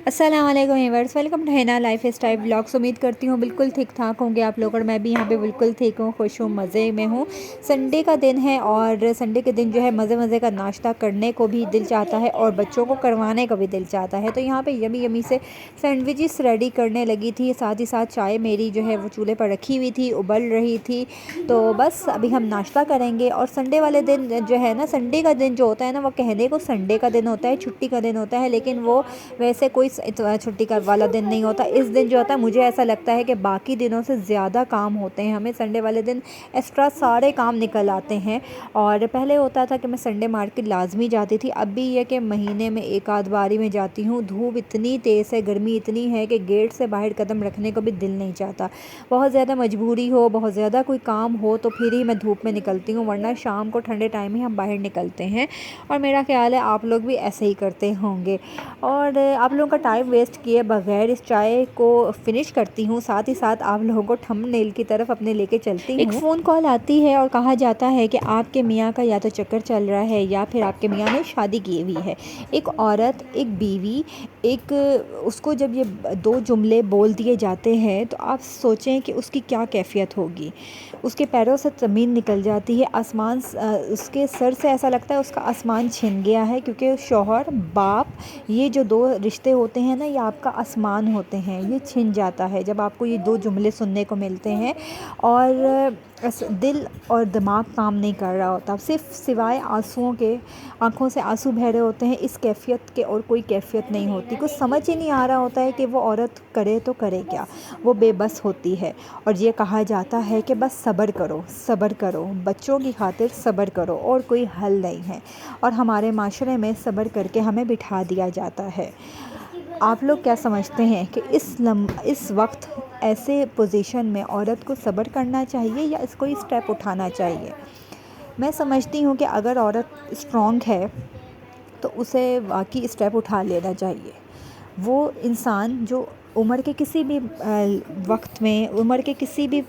अस्सलाम वालेकुम viewers, welcome to Hina lifestyle blogs. उम्मीद करती हूँ बिल्कुल ठीक ठाक होंगे आप लोग, और मैं भी यहाँ पे बिल्कुल ठीक हूँ, खुश हूँ, मज़े में हूँ। संडे का दिन है और संडे के दिन जो है मज़े मज़े का नाश्ता करने को भी दिल चाहता है और बच्चों को करवाने को भी दिल चाहता है। तो यहाँ पे यमी यमी से सैंडविचेस रेडी करने लगी थी, साथ ही साथ चाय मेरी जो है वो चूल्हे पर रखी हुई थी, उबल रही थी। तो बस अभी हम नाश्ता करेंगे। और संडे वाले दिन जो है ना, संडे का दिन जो होता है ना, वो कहने को संडे का दिन होता है, छुट्टी का दिन होता है, लेकिन वो वैसे कोई छुट्टी का वाला दिन नहीं होता। इस दिन जो होता है, मुझे ऐसा लगता है कि बाकी दिनों से ज़्यादा काम होते हैं। हमें संडे वाले दिन एक्स्ट्रा सारे काम निकल आते हैं। और पहले होता था कि मैं संडे मार्केट लाजमी जाती थी, अब भी ये कि महीने में एक आध बारी में जाती हूँ। धूप इतनी तेज़ है, गर्मी इतनी है कि गेट से बाहर कदम रखने को भी दिल नहीं चाहता। बहुत ज़्यादा मजबूरी हो, बहुत ज़्यादा कोई काम हो तो फिर ही मैं धूप में निकलती हूँ, वरना शाम को ठंडे टाइम ही हम बाहर निकलते हैं। और मेरा ख्याल है आप लोग भी ऐसे ही करते होंगे। और आप लोगों का टाइम वेस्ट किए बगैर इस चाय को फिनिश करती हूँ, साथ ही साथ आप लोगों को थंबनेल की तरफ अपने लेके चलती हूँ। एक फ़ोन कॉल आती है और कहा जाता है कि आपके मियाँ का या तो चक्कर चल रहा है या फिर आपके मियाँ ने शादी की हुई है। एक औरत, एक बीवी, एक उसको जब ये दो जुमले बोल दिए जाते हैं तो आप सोचें कि उसकी क्या कैफियत होगी। उसके पैरों से ज़मीन निकल जाती है, आसमान उसके सर से ऐसा लगता है उसका आसमान छिन गया है, क्योंकि शौहर, बाप, ये जो दो रिश्ते होते हैं ना, ये आपका आसमान होते हैं, ये छिन जाता है जब आपको ये दो जुमले सुनने को मिलते हैं। और दिल और दिमाग काम नहीं कर रहा होता, सिर्फ सिवाय आंसुओं के, आंखों से आंसू बह रहे होते हैं। इस कैफियत के और कोई कैफियत नहीं होती। कुछ समझ ही नहीं आ रहा होता है कि वो औरत करे तो करे क्या, वो बेबस होती है। और ये कहा जाता है कि बस सब्र करो, सब्र करो, बच्चों की खातिर सब्र करो, और कोई हल नहीं है। और हमारे माशरे में सब्र करके हमें बिठा दिया जाता है। आप लोग क्या समझते हैं कि इस वक्त ऐसे पोजीशन में औरत को सब्र करना चाहिए या इसको स्टेप उठाना चाहिए? मैं समझती हूँ कि अगर औरत स्ट्रॉन्ग है तो उसे वाकई स्टेप उठा लेना चाहिए। वो इंसान जो उम्र के किसी भी वक्त में, उम्र के किसी भी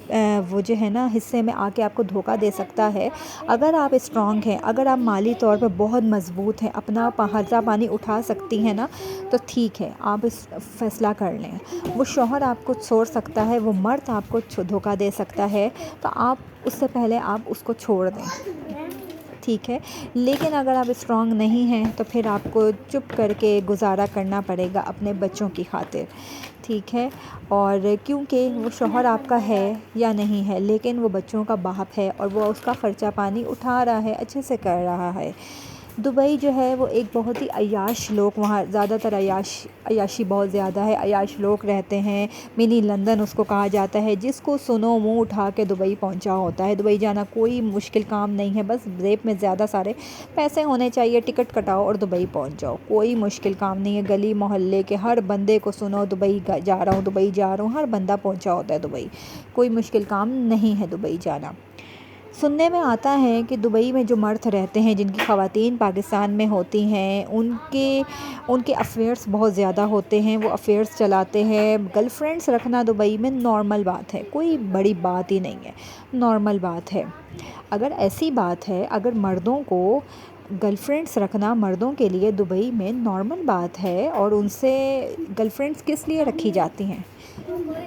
वो जो है ना हिस्से में आके आपको धोखा दे सकता है। अगर आप स्ट्रॉन्ग हैं, अगर आप माली तौर पे बहुत मज़बूत हैं, अपना हर्जा पानी उठा सकती हैं ना, तो ठीक है, आप इस फैसला कर लें। वो शौहर आपको छोड़ सकता है, वो मर्द आपको धोखा दे सकता है, तो आप उससे पहले आप उसको छोड़ दें, ठीक है। लेकिन अगर आप स्ट्रॉन्ग नहीं हैं तो फिर आपको चुप करके गुजारा करना पड़ेगा अपने बच्चों की खातिर, ठीक है। और क्योंकि वो शौहर आपका है या नहीं है, लेकिन वो बच्चों का बाप है और वो उसका ख़र्चा पानी उठा रहा है, अच्छे से कर रहा है। दुबई जो है वो एक बहुत ही अय्याश लोग, वहाँ ज़्यादातर अय्याशी बहुत ज़्यादा है, अय्याश लोग रहते हैं। मिनी लंदन उसको कहा जाता है। जिसको सुनो मुंह उठा के दुबई पहुंचा होता है। दुबई जाना कोई मुश्किल काम नहीं है, बस जेब में ज़्यादा सारे पैसे होने चाहिए, टिकट कटाओ और दुबई पहुंच जाओ, कोई मुश्किल काम नहीं है। गली मोहल्ले के हर बंदे को सुनो दुबई जा रहा हूँ, दुबई जा रहा हूँ, हर बंदा पहुँचा होता है दुबई। कोई मुश्किल काम नहीं है दुबई जाना। सुनने में आता है कि दुबई में जो मर्द रहते हैं, जिनकी ख़वातीन पाकिस्तान में होती हैं, उनके अफेयर्स बहुत ज़्यादा होते हैं, वो अफेयर्स चलाते हैं। गर्लफ्रेंड्स रखना दुबई में नॉर्मल बात है, कोई बड़ी बात ही नहीं है, नॉर्मल बात है। अगर ऐसी बात है, अगर मर्दों को गर्लफ्रेंड्स रखना मर्दों के लिए दुबई में नॉर्मल बात है, और उनसे गर्लफ्रेंड्स किस लिए रखी जाती हैं,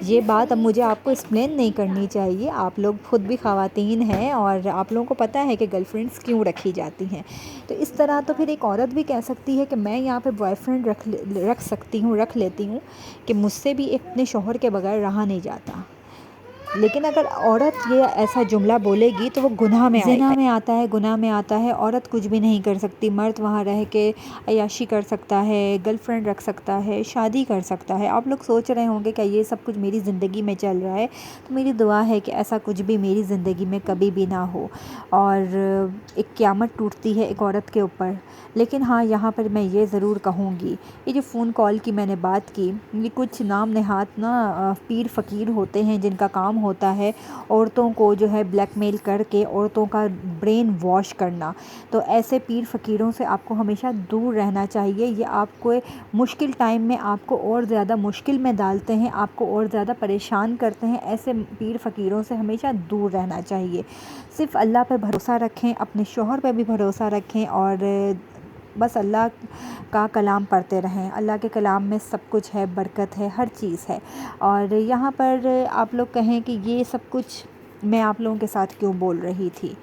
ये बात अब मुझे आपको एक्सप्लेन नहीं करनी चाहिए। आप लोग खुद भी ख़वातीन हैं और आप लोगों को पता है कि गर्लफ्रेंड्स क्यों रखी जाती हैं। तो इस तरह तो फिर एक औरत भी कह सकती है कि मैं यहाँ पे बॉयफ्रेंड रख सकती हूँ, रख लेती हूँ, कि मुझसे भी अपने शौहर के बगैर रहा नहीं जाता। लेकिन अगर औरत ये ऐसा जुमला बोलेगी तो वो गुनाह में आएगा, ज़िना में आता है, गुनाह में आता है। औरत कुछ भी नहीं कर सकती, मर्द वहाँ रह के अय्याशी कर सकता है, गर्लफ्रेंड रख सकता है, शादी कर सकता है। आप लोग सोच रहे होंगे कि ये सब कुछ मेरी ज़िंदगी में चल रहा है, तो मेरी दुआ है कि ऐसा कुछ भी मेरी ज़िंदगी में कभी भी ना हो और एक क़यामत टूटती है एक औरत के ऊपर। लेकिन हाँ, यहाँ पर मैं ये ज़रूर कहूँगी, ये जो फ़ोन कॉल की मैंने बात की, ये कुछ नाम नहात ना पीर फ़कीर होते हैं, जिनका काम होता है औरतों को जो है ब्लैकमेल करके औरतों का ब्रेन वॉश करना। तो ऐसे पीर फ़कीरों से आपको हमेशा दूर रहना चाहिए। ये आपको मुश्किल टाइम में आपको और ज़्यादा मुश्किल में डालते हैं, आपको और ज़्यादा परेशान करते हैं। ऐसे पीर फ़कीरों से हमेशा दूर रहना चाहिए। सिर्फ़ अल्लाह पर भरोसा रखें, अपने शौहर पर भी भरोसा रखें, और بس اللہ کا کلام پڑھتے رہیں. اللہ کے کلام میں سب کچھ ہے، برکت ہے، ہر چیز ہے. اور یہاں پر آپ لوگ کہیں کہ یہ سب کچھ میں آپ لوگوں کے ساتھ کیوں بول رہی تھی.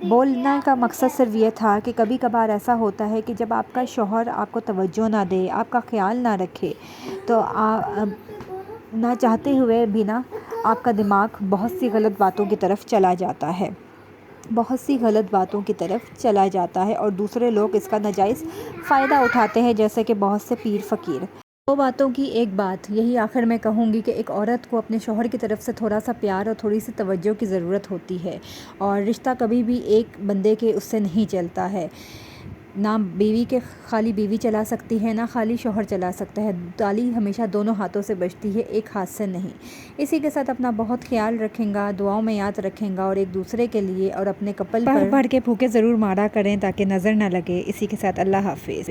بولنے کا مقصد صرف یہ تھا کہ کبھی کبھار ایسا ہوتا ہے کہ جب آپ کا شوہر آپ کو توجہ نہ دے، آپ کا خیال نہ رکھے، تو نہ چاہتے ہوئے بھی نا آپ کا دماغ بہت سی غلط باتوں کی طرف چلا جاتا ہے، بہت سی غلط باتوں کی طرف چلا جاتا ہے، اور دوسرے لوگ اس کا ناجائز فائدہ اٹھاتے ہیں، جیسے کہ بہت سے پیر فقیر. دو باتوں کی ایک بات یہی آخر میں کہوں گی کہ ایک عورت کو اپنے شوہر کی طرف سے تھوڑا سا پیار اور تھوڑی سی توجہ کی ضرورت ہوتی ہے، اور رشتہ کبھی بھی ایک بندے کے اس سے نہیں چلتا ہے. نہ بیوی کے خالی بیوی چلا سکتی ہے، نہ خالی شوہر چلا سکتا ہے. تالی ہمیشہ دونوں ہاتھوں سے بجتی ہے، ایک ہاتھ سے نہیں. اسی کے ساتھ اپنا بہت خیال رکھیں گا، دعاؤں میں یاد رکھیں گا، اور ایک دوسرے کے لیے اور اپنے کپل پر پڑھ کے پھوکے ضرور مارا کریں تاکہ نظر نہ لگے. اسی کے ساتھ اللہ حافظ.